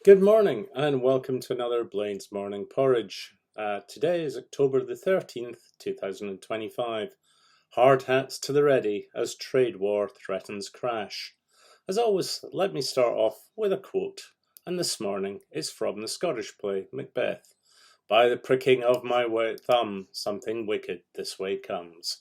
Good morning and welcome to another Blain's Morning Porridge. Today is October the 13th, 2025. Hard hats to the ready as trade war threatens crash. As always, let me start off with a quote, and this morning is from the Scottish play Macbeth. By the pricking of my thumb, something wicked this way comes.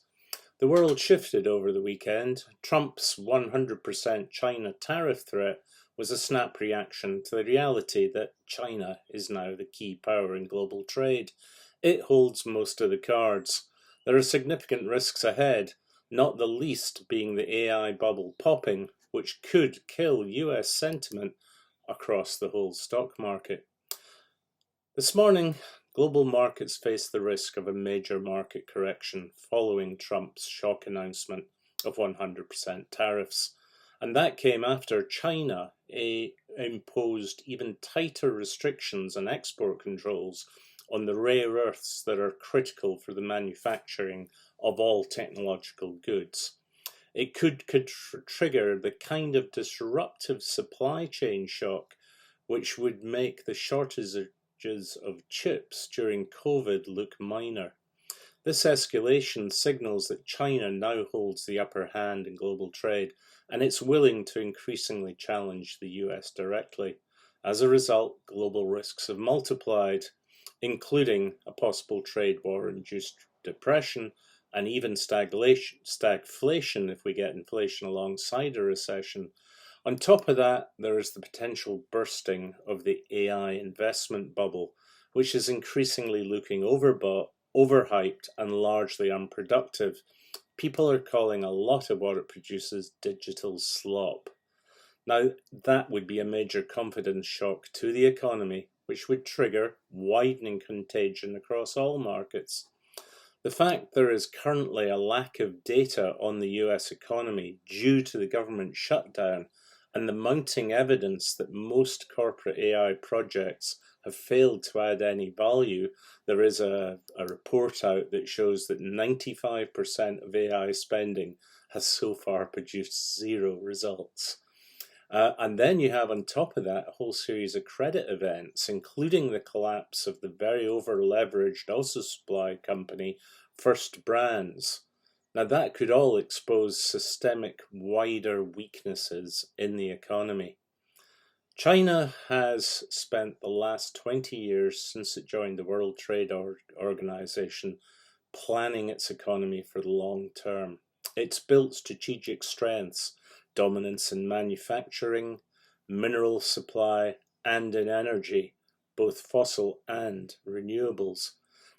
The world shifted over the weekend. Trump's 100% China tariff threat was a snap reaction to the reality that China is now the key power in global trade. It holds most of the cards. There are significant risks ahead, not the least being the AI bubble popping, which could kill US sentiment across the whole stock market. This morning, global markets face the risk of a major market correction following Trump's shock announcement of 100% tariffs. And that came after China imposed even tighter restrictions and export controls on the rare earths that are critical for the manufacturing of all technological goods. It could trigger the kind of disruptive supply chain shock which would make the shortages of chips during COVID look minor. This escalation signals that China now holds the upper hand in global trade, and it's willing to increasingly challenge the US directly. As a result, global risks have multiplied, including a possible trade war-induced depression and even stagflation if we get inflation alongside a recession. On top of that, there is the potential bursting of the AI investment bubble, which is increasingly looking overbought, overhyped, and largely unproductive. People are calling a lot of what it produces digital slop. Now, that would be a major confidence shock to the economy, which would trigger widening contagion across all markets. The fact there is currently a lack of data on the US economy due to the government shutdown and the mounting evidence that most corporate AI projects have failed to add any value. There is a report out that shows that 95% of AI spending has so far produced zero results. And then you have on top of that a whole series of credit events, including the collapse of the very over-leveraged auto supply company First Brands. Now that could all expose systemic wider weaknesses in the economy. China has spent the last 20 years since it joined the World Trade Organization planning its economy for the long term. It's built strategic strengths, dominance in manufacturing, mineral supply, and in energy, both fossil and renewables.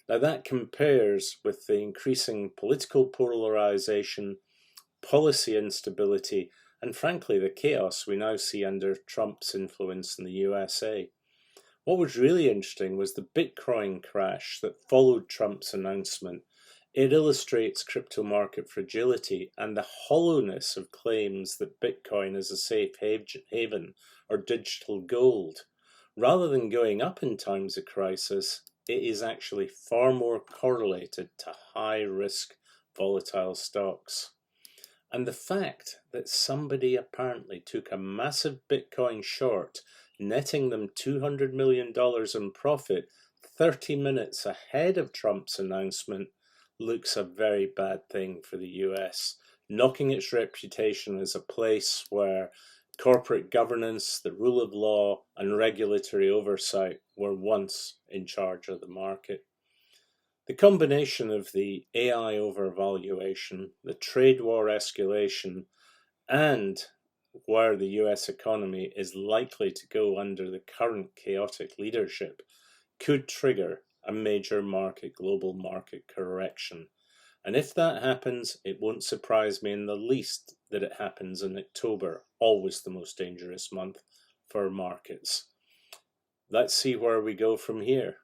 Now that compares with the increasing political polarization, policy instability, and frankly the chaos we now see under Trump's influence in the USA. What was really interesting was the Bitcoin crash that followed Trump's announcement. It illustrates crypto market fragility and the hollowness of claims that Bitcoin is a safe haven or digital gold. Rather than going up in times of crisis, it is actually far more correlated to high-risk volatile stocks. And the fact that somebody apparently took a massive Bitcoin short, netting them $200 million in profit 30 minutes ahead of Trump's announcement, looks a very bad thing for the US, knocking its reputation as a place where corporate governance, the rule of law, and regulatory oversight were once in charge of the market. The combination of the AI overvaluation, the trade war escalation, and where the US economy is likely to go under the current chaotic leadership could trigger a major global market correction. And if that happens, it won't surprise me in the least that it happens in October, always the most dangerous month for markets. Let's see where we go from here.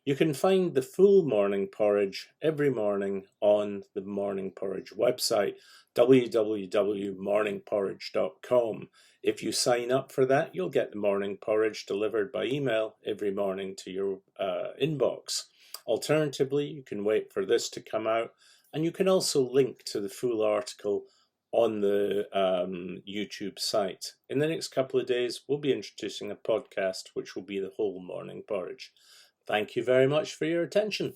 You can find the full Morning Porridge every morning on the Morning Porridge website, www.morningporridge.com. If you sign up for that, you'll get the Morning Porridge delivered by email every morning to your inbox. Alternatively, you can wait for this to come out, and you can also link to the full article on the YouTube site. In the next couple of days, we'll be introducing a podcast which will be the whole morning porridge. Thank you very much for your attention.